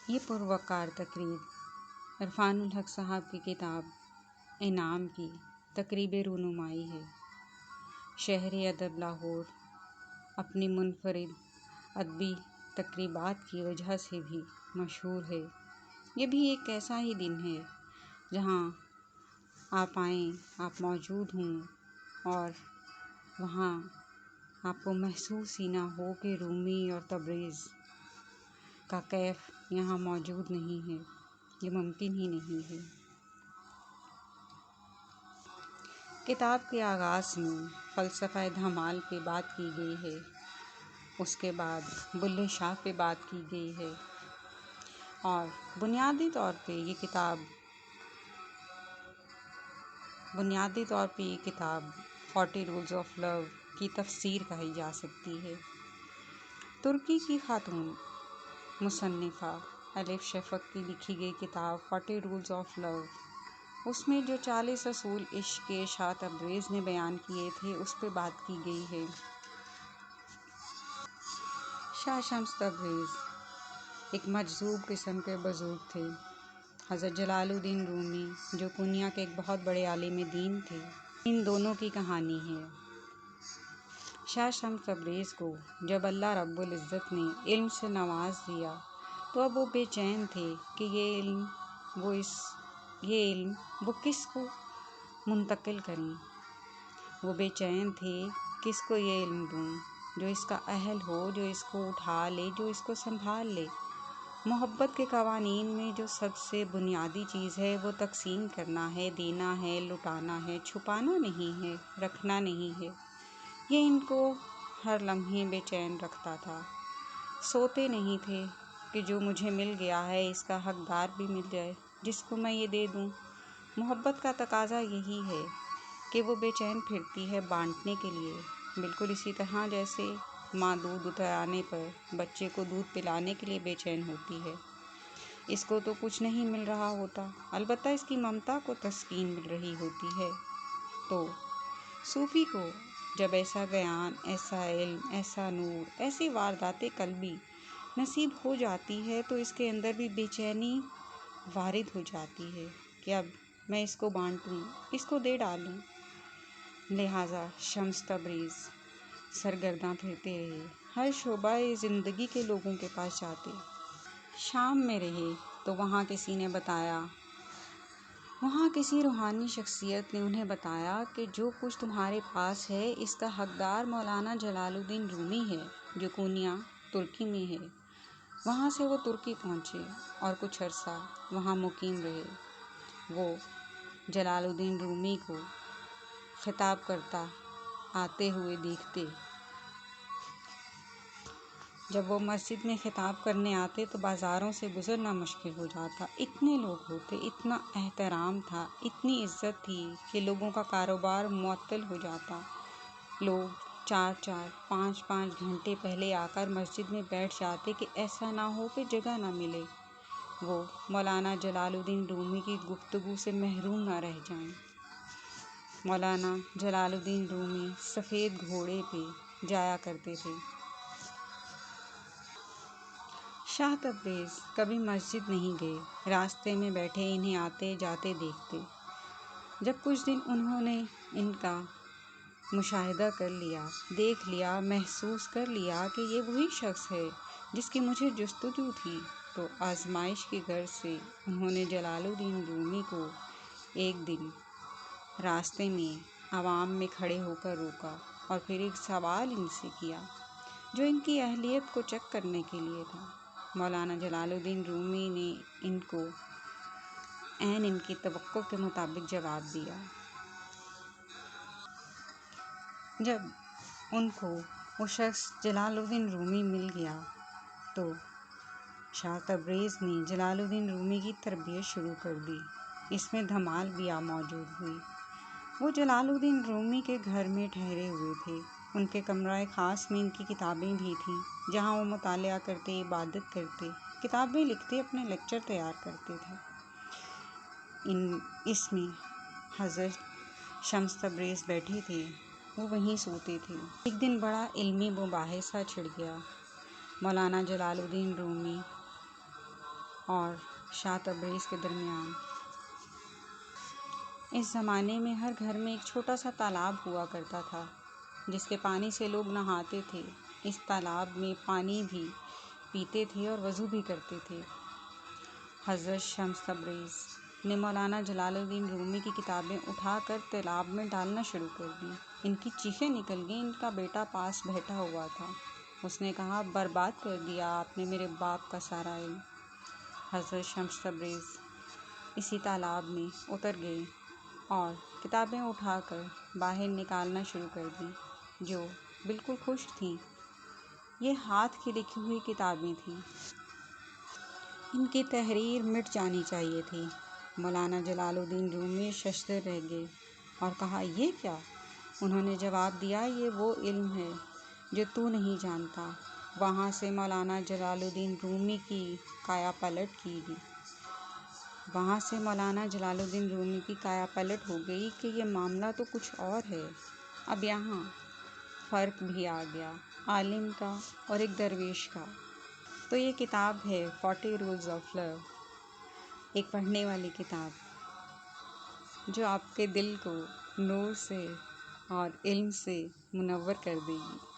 یہ پروقار تقریب عرفان الحق صاحب کی کتاب انعام کی تقریب رونمائی ہے۔ شہر ادب لاہور اپنی منفرد ادبی تقریبات کی وجہ سے بھی مشہور ہے۔ یہ بھی ایک ایسا ہی دن ہے جہاں آپ آئیں، آپ موجود ہوں اور وہاں آپ کو محسوس ہی نہ ہو کہ رومی اور تبریز کا کیف یہاں موجود نہیں ہے۔ یہ ممکن ہی نہیں ہے۔ کتاب کے آغاز میں فلسفہ دھمال پہ بات کی گئی ہے، اس کے بعد بلے شاہ پہ بات کی گئی ہے اور بنیادی طور پہ یہ کتاب 40 رولز آف لو کی تفسیر کہی جا سکتی ہے۔ ترکی کی خاتون مصنفہ الف شفق کی لکھی گئی کتاب 40 رولز آف لو، اس میں جو 40 اصول عشق کے شاہ تبریز نے بیان کیے تھے اس پہ بات کی گئی ہے۔ شاہ شمس تبریز ایک مجذوب قسم کے بزرگ تھے۔ حضرت جلال الدین رومی جو کنیا کے ایک بہت بڑے عالم دین تھے، ان دونوں کی کہانی ہے۔ شاہ شمس تبریز کو جب اللہ رب العزت نے علم سے نواز دیا تو اب وہ بے چین تھے کہ یہ علم وہ کس کو منتقل کریں۔ وہ بے چین تھے کس کو یہ علم دوں جو اس کا اہل ہو، جو اس کو اٹھا لے، جو اس کو سنبھال لے۔ محبت کے قوانین میں جو سب سے بنیادی چیز ہے وہ تقسیم کرنا ہے، دینا ہے، لٹانا ہے، چھپانا نہیں ہے، رکھنا نہیں ہے۔ یہ ان کو ہر لمحے بے چین رکھتا تھا۔ سوتے نہیں تھے کہ جو مجھے مل گیا ہے اس کا حقدار بھی مل جائے، جس کو میں یہ دے دوں۔ محبت کا تقاضا یہی ہے کہ وہ بے چین پھرتی ہے بانٹنے کے لیے، بالکل اسی طرح جیسے ماں دودھ اترانے پر بچے کو دودھ پلانے کے لیے بے چین ہوتی ہے۔ اس کو تو کچھ نہیں مل رہا ہوتا، البتہ اس کی ممتا کو تسکین مل رہی ہوتی ہے۔ تو صوفی کو جب ایسا گیان، ایسا علم، ایسا نور، ایسی واردات قلبی نصیب ہو جاتی ہے تو اس کے اندر بھی بے چینی وارد ہو جاتی ہے کہ اب میں اس کو بانٹوں، اس کو دے ڈالوں۔ لہٰذا شمس تبریز سرگرداں پھرتے رہے، ہر شعبہ زندگی کے لوگوں کے پاس جاتے۔ شام میں رہے تو وہاں کسی روحانی شخصیت نے انہیں بتایا کہ جو کچھ تمہارے پاس ہے اس کا حقدار مولانا جلال الدین رومی ہے جو کونیا ترکی میں ہے۔ وہاں سے وہ ترکی پہنچے اور کچھ عرصہ وہاں مقیم رہے۔ وہ جلال الدین رومی کو خطاب کرتا آتے ہوئے دیکھتے۔ جب وہ مسجد میں خطاب کرنے آتے تو بازاروں سے گزرنا مشکل ہو جاتا، اتنے لوگ ہوتے، اتنا احترام تھا، اتنی عزت تھی کہ لوگوں کا کاروبار معطل ہو جاتا۔ لوگ 4-4، 5-5 گھنٹے پہلے آ کر مسجد میں بیٹھ جاتے کہ ایسا نہ ہو کہ جگہ نہ ملے، وہ مولانا جلال الدین رومی کی گفتگو سے محروم نہ رہ جائیں۔ مولانا جلال الدین رومی سفید گھوڑے پہ جایا کرتے تھے۔ شاہ تبریز کبھی مسجد نہیں گئے، راستے میں بیٹھے انہیں آتے جاتے دیکھتے۔ جب کچھ دن انہوں نے ان کا مشاہدہ کر لیا، دیکھ لیا، محسوس کر لیا کہ یہ وہی شخص ہے جس کی مجھے جستجو تھی، تو آزمائش کی غرض سے انہوں نے جلال الدین رومی کو ایک دن راستے میں عوام میں کھڑے ہو کر روکا اور پھر ایک سوال ان سے کیا جو ان کی اہلیت کو چیک کرنے کے لیے تھا۔ مولانا جلال الدین رومی نے ان کو عین ان کی توقع کے مطابق جواب دیا۔ جب ان کو وہ شخص جلال الدین رومی مل گیا تو شاہ تبریز نے جلال الدین رومی کی تربیت شروع کر دی۔ اس میں دھمال بھی موجود ہوئی۔ وہ جلال الدین رومی کے گھر میں ٹھہرے ہوئے تھے۔ ان کے کمرہ خاص میں ان کی کتابیں بھی تھیں جہاں وہ مطالعہ کرتے، عبادت کرتے، کتابیں لکھتے، اپنے لیکچر تیار کرتے تھے۔ اس میں حضرت شمس تبریز بیٹھے تھے، وہ وہیں سوتے تھے۔ ایک دن بڑا علمی مباحثہ چھڑ گیا۔ مولانا جلال الدین رومی اور شاہ تبریز کے درمیان۔ اس زمانے میں ہر گھر میں ایک چھوٹا سا تالاب ہوا کرتا تھا جس کے پانی سے لوگ نہاتے تھے۔ اس تالاب میں پانی بھی پیتے تھے اور وضو بھی کرتے تھے۔ حضرت شمس تبریز نے مولانا جلال الدین رومی کی کتابیں اٹھا کر تالاب میں ڈالنا شروع کر دیں۔ ان کی چیخیں نکل گئیں۔ ان کا بیٹا پاس بیٹھا ہوا تھا۔ اس نے کہا، برباد کر دیا آپ نے میرے باپ کا سارا علم۔ حضرت شمس تبریز اسی تالاب میں اتر گئے اور کتابیں اٹھا کر باہر نکالنا شروع کر دیں جو بالکل خشک تھیں۔ یہ ہاتھ کی لکھی ہوئی کتابیں تھیں۔ ان کی تحریر مٹ جانی چاہیے تھی۔ مولانا جلال الدین رومی ششدر رہ گئے اور کہا، یہ کیا؟ انہوں نے جواب دیا، یہ وہ علم ہے جو تو نہیں جانتا۔ وہاں سے مولانا جلال الدین رومی کی کایا پلٹ ہو گئی کہ یہ معاملہ تو کچھ اور ہے۔ اب یہاں فرق بھی آ گیا، عالم کا اور ایک درویش کا۔ تو یہ کتاب ہے 40 Rules of Love، ایک پڑھنے والی کتاب جو آپ کے دل کو نور سے اور علم سے منور کر دے گی۔